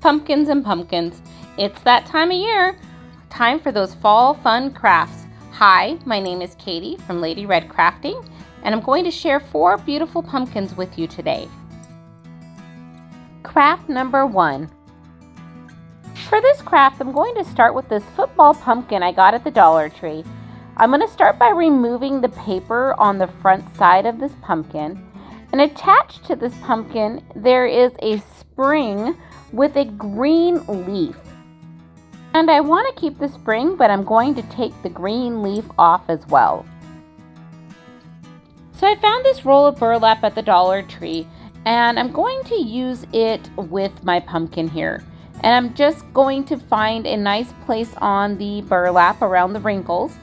pumpkins and pumpkins. It's that time of year. Time for those fall fun crafts. Hi, my name is Katie from Lady Red Crafting, and I'm going to share 4 beautiful pumpkins with you today. Craft number 1. For this craft, I'm going to start with this football pumpkin I got at the Dollar Tree. I'm going to start by removing the paper on the front side of this pumpkin. And attached to this pumpkin, there is a spring with a green leaf. And I want to keep the spring, but I'm going to take the green leaf off as well. So I found this roll of burlap at the Dollar Tree, and I'm going to use it with my pumpkin here. And I'm just going to find a nice place on the burlap around the wrinkles.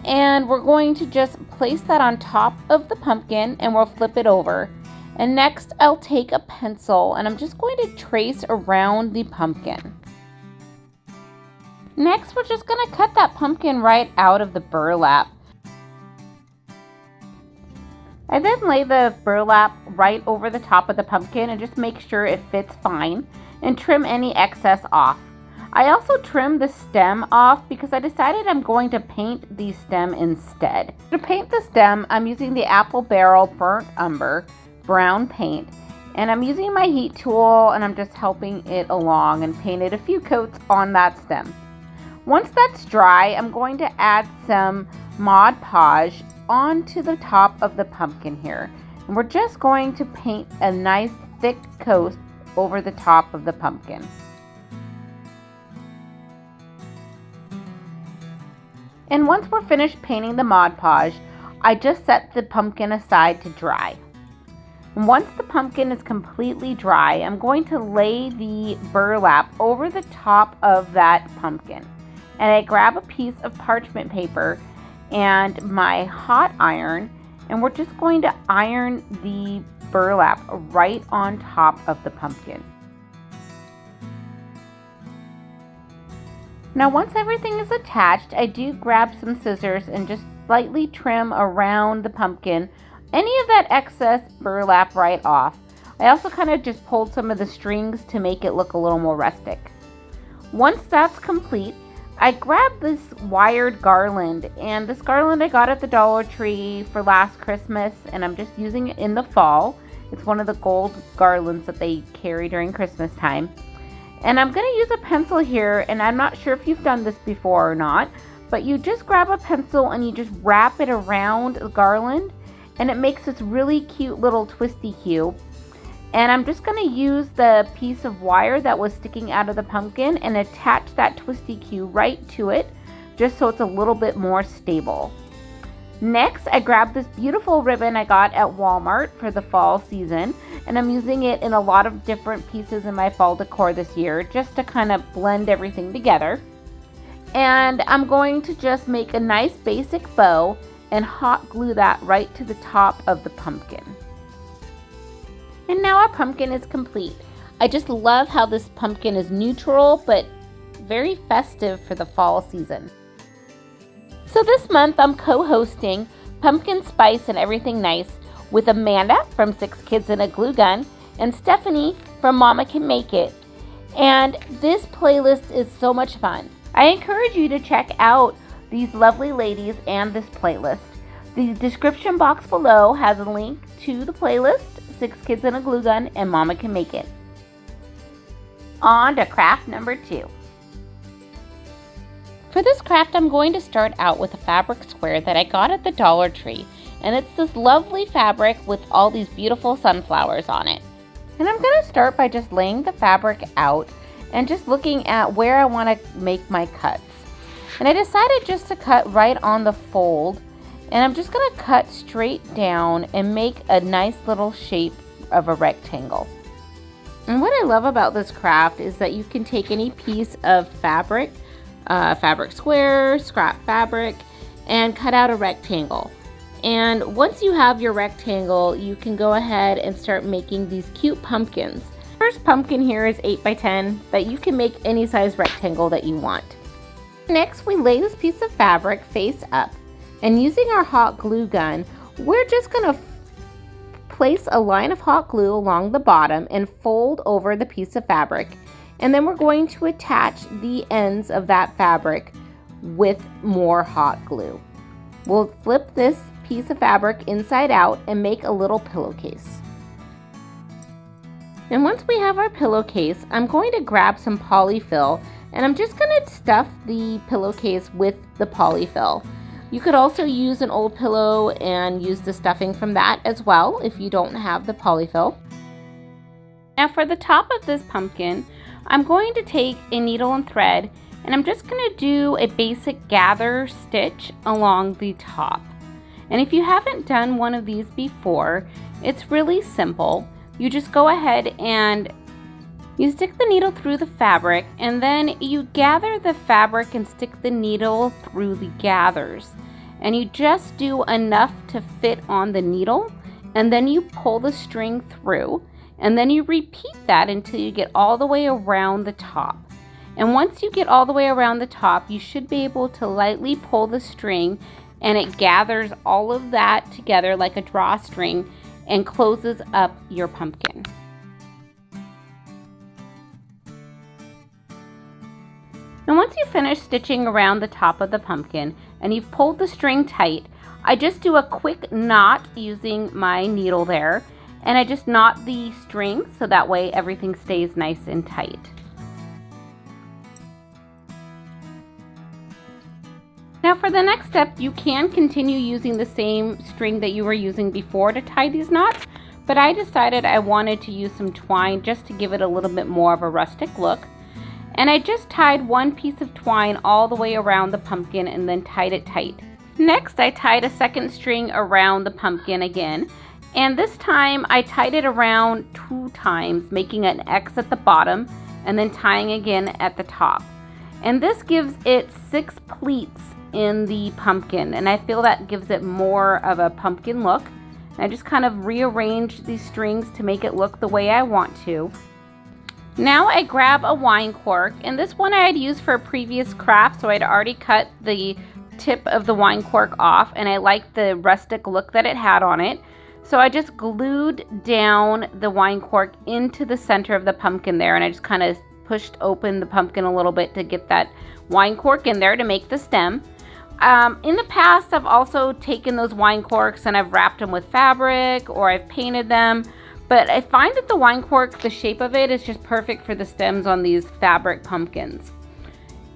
And we're going to just place that on top of the pumpkin and we'll flip it over. And next I'll take a pencil and I'm just going to trace around the pumpkin. Next we're just going to cut that pumpkin right out of the burlap. I then lay the burlap right over the top of the pumpkin and just make sure it fits fine and trim any excess off. I also trimmed the stem off because I decided I'm going to paint the stem instead. To paint the stem, I'm using the Apple Barrel Burnt Umber brown paint, and I'm using my heat tool and I'm just helping it along and painted a few coats on that stem. Once that's dry, I'm going to add some Mod Podge onto the top of the pumpkin here. And we're just going to paint a nice thick coat over the top of the pumpkin. And once we're finished painting the Mod Podge, I just set the pumpkin aside to dry. And once the pumpkin is completely dry, I'm going to lay the burlap over the top of that pumpkin. And I grab a piece of parchment paper and my hot iron, and we're just going to iron the burlap right on top of the pumpkin. Now once everything is attached, I do grab some scissors and just slightly trim around the pumpkin any of that excess burlap right off. I also kind of just pulled some of the strings to make it look a little more rustic. Once that's complete, I grabbed this wired garland, and this garland I got at the Dollar Tree for last Christmas, and I'm just using it in the fall. It's one of the gold garlands that they carry during Christmas time. And I'm going to use a pencil here, and I'm not sure if you've done this before or not, but you just grab a pencil and you just wrap it around the garland, and it makes this really cute little twisty cube. And I'm just going to use the piece of wire that was sticking out of the pumpkin and attach that twisty cube right to it, just so it's a little bit more stable. Next, I grabbed this beautiful ribbon I got at Walmart for the fall season, and I'm using it in a lot of different pieces in my fall decor this year, just to kind of blend everything together. And I'm going to just make a nice basic bow and hot glue that right to the top of the pumpkin. And now our pumpkin is complete. I just love how this pumpkin is neutral but very festive for the fall season. So this month I'm co-hosting Pumpkin Spice and Everything Nice with Amanda from 6 Kids and a Glue Gun and Stephanie from Mama Can Make It. And this playlist is so much fun. I encourage you to check out these lovely ladies and this playlist. The description box below has a link to the playlist, 6 Kids and a Glue Gun and Mama Can Make It. On to craft number 2. For this craft, I'm going to start out with a fabric square that I got at the Dollar Tree. And it's this lovely fabric with all these beautiful sunflowers on it. And I'm going to start by just laying the fabric out and just looking at where I want to make my cuts. And I decided just to cut right on the fold. And I'm just going to cut straight down and make a nice little shape of a rectangle. And what I love about this craft is that you can take any piece of fabric, fabric square, scrap fabric, and cut out a rectangle. And once you have your rectangle, you can go ahead and start making these cute pumpkins. First pumpkin here is 8 by 10, but you can make any size rectangle that you want. Next, we lay this piece of fabric face up, and using our hot glue gun, we're just going to place a line of hot glue along the bottom and fold over the piece of fabric. And then we're going to attach the ends of that fabric with more hot glue. We'll flip this piece of fabric inside out and make a little pillowcase. And once we have our pillowcase, I'm going to grab some polyfill and I'm just going to stuff the pillowcase with the polyfill. You could also use an old pillow and use the stuffing from that as well if you don't have the polyfill. Now for the top of this pumpkin, I'm going to take a needle and thread and I'm just going to do a basic gather stitch along the top. And if you haven't done one of these before, it's really simple. You just go ahead and you stick the needle through the fabric and then you gather the fabric and stick the needle through the gathers. And you just do enough to fit on the needle and then you pull the string through and then you repeat that until you get all the way around the top. And once you get all the way around the top, you should be able to lightly pull the string and it gathers all of that together like a drawstring and closes up your pumpkin. And once you finish stitching around the top of the pumpkin and you've pulled the string tight, I just do a quick knot using my needle there and I just knot the string so that way everything stays nice and tight. Now for the next step, you can continue using the same string that you were using before to tie these knots, but I decided I wanted to use some twine just to give it a little bit more of a rustic look. And I just tied one piece of twine all the way around the pumpkin and then tied it tight. Next, I tied a second string around the pumpkin again, and this time I tied it around 2 times, making an X at the bottom and then tying again at the top. And this gives it 6 pleats in the pumpkin, and I feel that gives it more of a pumpkin look. And I just kind of rearrange these strings to make it look the way I want to. Now I grab a wine cork, and this one I had used for a previous craft, so I'd already cut the tip of the wine cork off and I liked the rustic look that it had on it. So I just glued down the wine cork into the center of the pumpkin there, and I just kind of pushed open the pumpkin a little bit to get that wine cork in there to make the stem. In the past, I've also taken those wine corks and I've wrapped them with fabric or I've painted them, but I find that the wine cork, the shape of it is just perfect for the stems on these fabric pumpkins.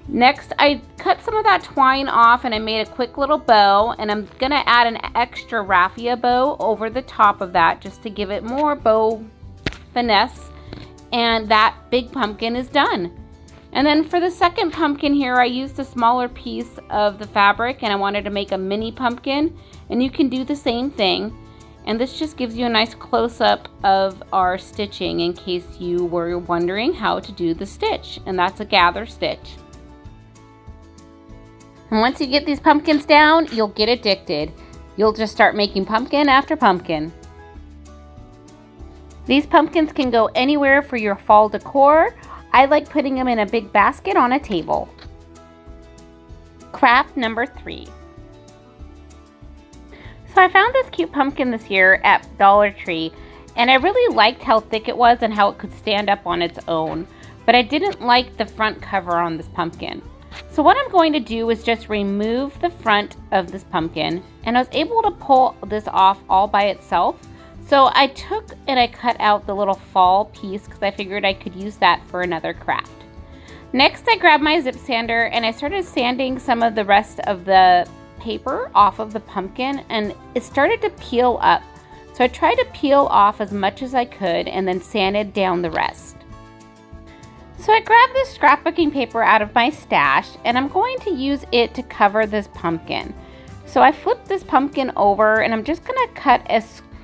Next, I cut some of that twine off and I made a quick little bow, and I'm going to add an extra raffia bow over the top of that just to give it more bow finesse, and that big pumpkin is done. And then for the second pumpkin here, I used a smaller piece of the fabric and I wanted to make a mini pumpkin, and you can do the same thing. And this just gives you a nice close-up of our stitching in case you were wondering how to do the stitch, and that's a gather stitch. And once you get these pumpkins down, you'll get addicted. You'll just start making pumpkin after pumpkin. These pumpkins can go anywhere for your fall decor. I like putting them in a big basket on a table. Craft number 3. So I found this cute pumpkin this year at Dollar Tree, and I really liked how thick it was and how it could stand up on its own, but I didn't like the front cover on this pumpkin. So what I'm going to do is just remove the front of this pumpkin, and I was able to pull this off all by itself. So I took and I cut out the little fall piece because I figured I could use that for another craft. Next, I grabbed my zip sander and I started sanding some of the rest of the paper off of the pumpkin, and it started to peel up. So I tried to peel off as much as I could and then sanded down the rest. So I grabbed this scrapbooking paper out of my stash and I'm going to use it to cover this pumpkin. So I flipped this pumpkin over and I'm just going to cut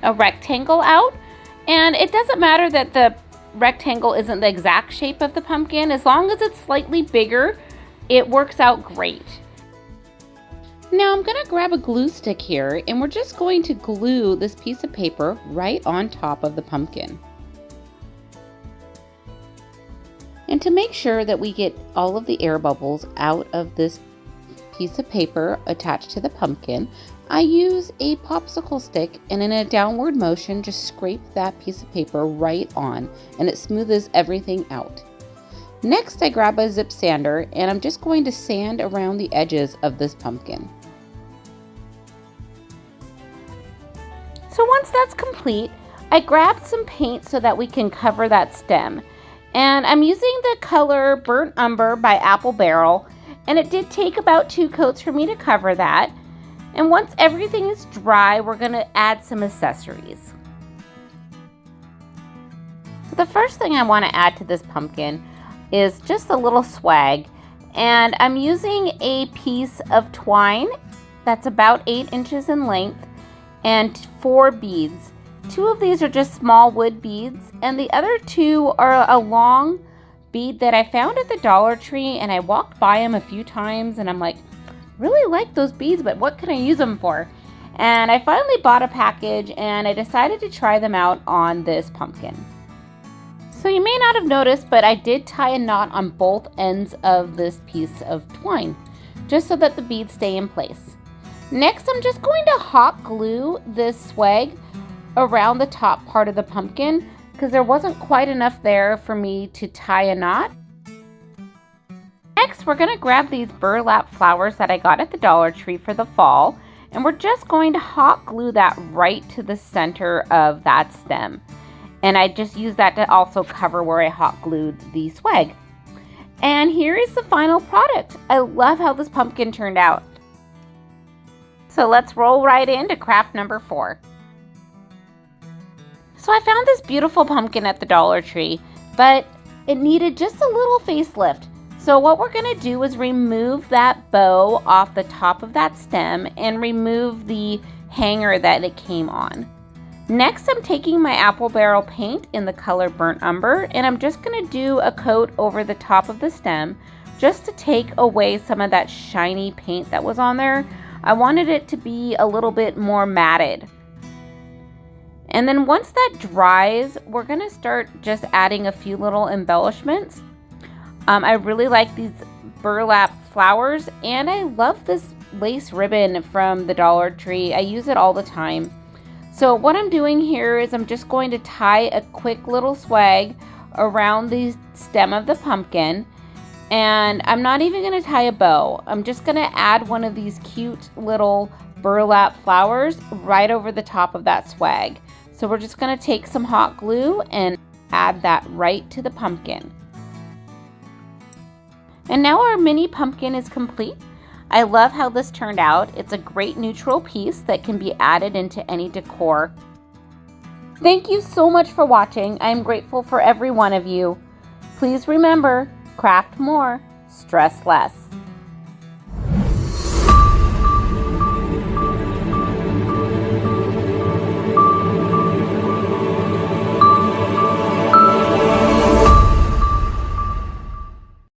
a rectangle out, and it doesn't matter that the rectangle isn't the exact shape of the pumpkin. As long as it's slightly bigger, it works out great. Now I'm going to grab a glue stick here and we're just going to glue this piece of paper right on top of the pumpkin. And to make sure that we get all of the air bubbles out of this piece of paper attached to the pumpkin, I use a popsicle stick and in a downward motion just scrape that piece of paper right on, and it smooths everything out. Next, I grab a zip sander and I'm just going to sand around the edges of this pumpkin. So once that's complete, I grabbed some paint so that we can cover that stem. And I'm using the color Burnt Umber by Apple Barrel, and it did take about 2 coats for me to cover that. And once everything is dry, we're going to add some accessories. So the first thing I want to add to this pumpkin is just a little swag. And I'm using a piece of twine that's about 8 inches in length and 4 beads. 2 of these are just small wood beads, and the other 2 are a long bead that I found at the Dollar Tree, and I walked by them a few times and I'm like, really like those beads, but what can I use them for? And I finally bought a package and I decided to try them out on this pumpkin. So you may not have noticed, but I did tie a knot on both ends of this piece of twine, just so that the beads stay in place. Next, I'm just going to hot glue this swag around the top part of the pumpkin because there wasn't quite enough there for me to tie a knot. Next, we're going to grab these burlap flowers that I got at the Dollar Tree for the fall, and we're just going to hot glue that right to the center of that stem. And I just used that to also cover where I hot glued the swag. And here is the final product. I love how this pumpkin turned out. So let's roll right into craft number 4. So I found this beautiful pumpkin at the Dollar Tree, but it needed just a little facelift. So what we're going to do is remove that bow off the top of that stem and remove the hanger that it came on. Next, I'm taking my Apple Barrel paint in the color Burnt Umber, and I'm just going to do a coat over the top of the stem just to take away some of that shiny paint that was on there. I wanted it to be a little bit more matted. And then once that dries, we're going to start just adding a few little embellishments. I really like these burlap flowers, and I love this lace ribbon from the Dollar Tree. I use it all the time. So what I'm doing here is I'm just going to tie a quick little swag around the stem of the pumpkin, and I'm not even going to tie a bow. I'm just going to add one of these cute little burlap flowers right over the top of that swag. So we're just going to take some hot glue and add that right to the pumpkin. And now our mini pumpkin is complete. I love how this turned out. It's a great neutral piece that can be added into any decor. Thank you so much for watching. I am grateful for every one of you. Please remember, craft more, stress less.